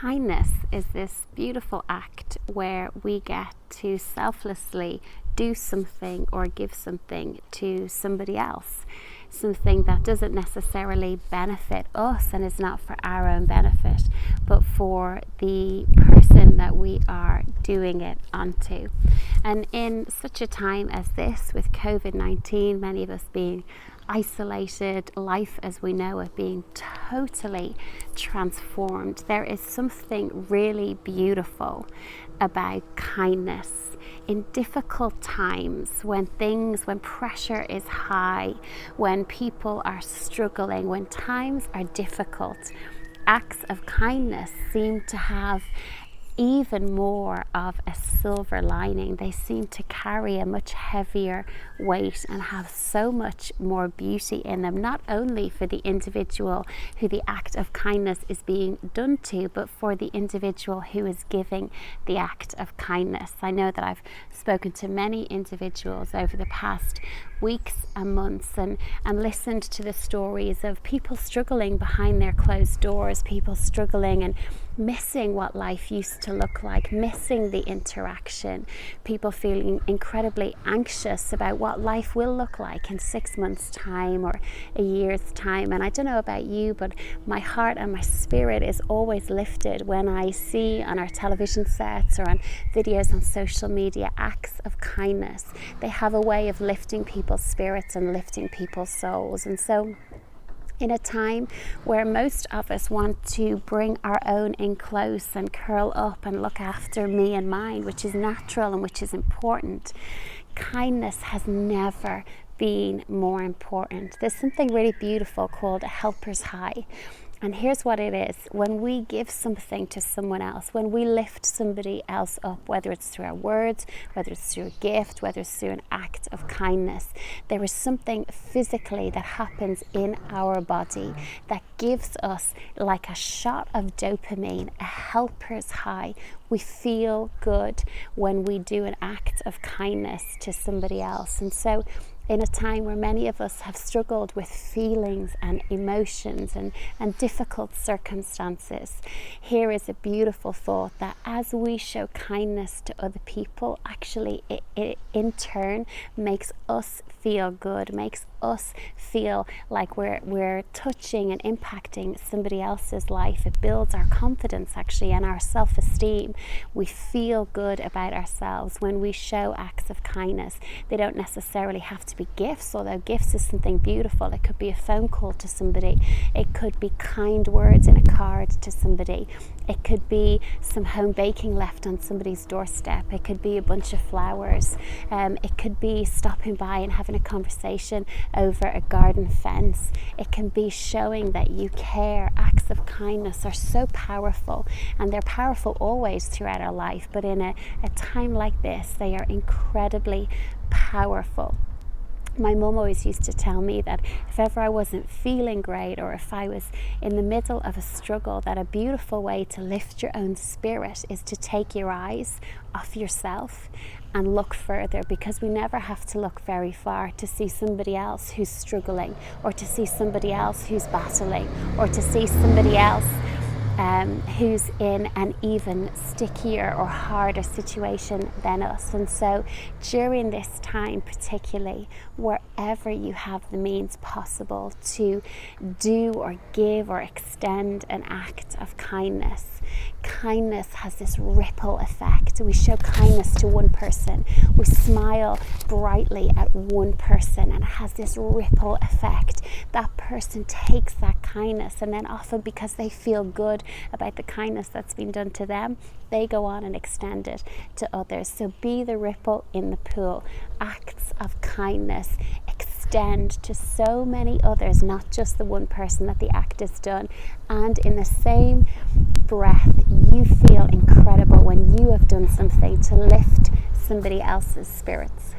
Kindness is this beautiful act where we get to selflessly do something or give something to somebody else, something that doesn't necessarily benefit us and is not for our own benefit, but for the person that we are doing it onto. And in such a time as this, with COVID-19, many of us being isolated, life as we know it being totally transformed, there is something really beautiful about kindness. In difficult times, when pressure is high, when people are struggling, when times are difficult, acts of kindness seem to have even more of a silver lining. They seem to carry a much heavier weight and have so much more beauty in them, not only for the individual who the act of kindness is being done to, but for the individual who is giving the act of kindness. I know that I've spoken to many individuals over the past weeks and months and listened to the stories of people struggling behind their closed doors, people struggling and missing what life used to look like, missing the interaction, people feeling incredibly anxious about what life will look like in 6 months' time or a year's time. And I don't know about you, but my heart and my spirit is always lifted when I see on our television sets or on videos on social media acts of kindness. They have a way of lifting people's spirits and lifting people's souls. And so in a time where most of us want to bring our own in close and curl up and look after me and mine, which is natural and which is important, kindness has never been more important. There's something really beautiful called a helper's high. And here's what it is. When we give something to someone else, when we lift somebody else up, whether it's through our words, whether it's through a gift, whether it's through an act of kindness, there is something physically that happens in our body that gives us like a shot of dopamine, a helper's high. We feel good when we do an act of kindness to somebody else. And so in a time where many of us have struggled with feelings and emotions and difficult circumstances, here is a beautiful thought that as we show kindness to other people, actually it in turn makes us feel good, makes us feel like we're touching and impacting somebody else's life. It builds our confidence actually and our self-esteem. We feel good about ourselves when we show acts of kindness. They don't necessarily have to be gifts, although gifts is something beautiful. It could be a phone call to somebody. It could be kind words in a card to somebody. It could be some home baking left on somebody's doorstep. It could be a bunch of flowers. It could be stopping by and having a conversation over a garden fence. It can be showing that you care. Acts of kindness are so powerful, and they're powerful always throughout our life, but in a time like this, they are incredibly powerful. My mum always used to tell me that if ever I wasn't feeling great or if I was in the middle of a struggle, that a beautiful way to lift your own spirit is to take your eyes off yourself and look further, because we never have to look very far to see somebody else who's struggling, or to see somebody else who's battling, or to see somebody else who's in an even stickier or harder situation than us. And so during this time particularly, wherever you have the means possible to do or give or extend an act of kindness, kindness has this ripple effect. We show kindness to one person, we smile brightly at one person, and it has this ripple effect. That person takes that kindness, and then often because they feel good about the kindness that's been done to them, they go on and extend it to others. So be the ripple in the pool. Acts of kindness extend to so many others, not just the one person that the act is done. And in the same breath, you feel incredible when you have done something to lift somebody else's spirits.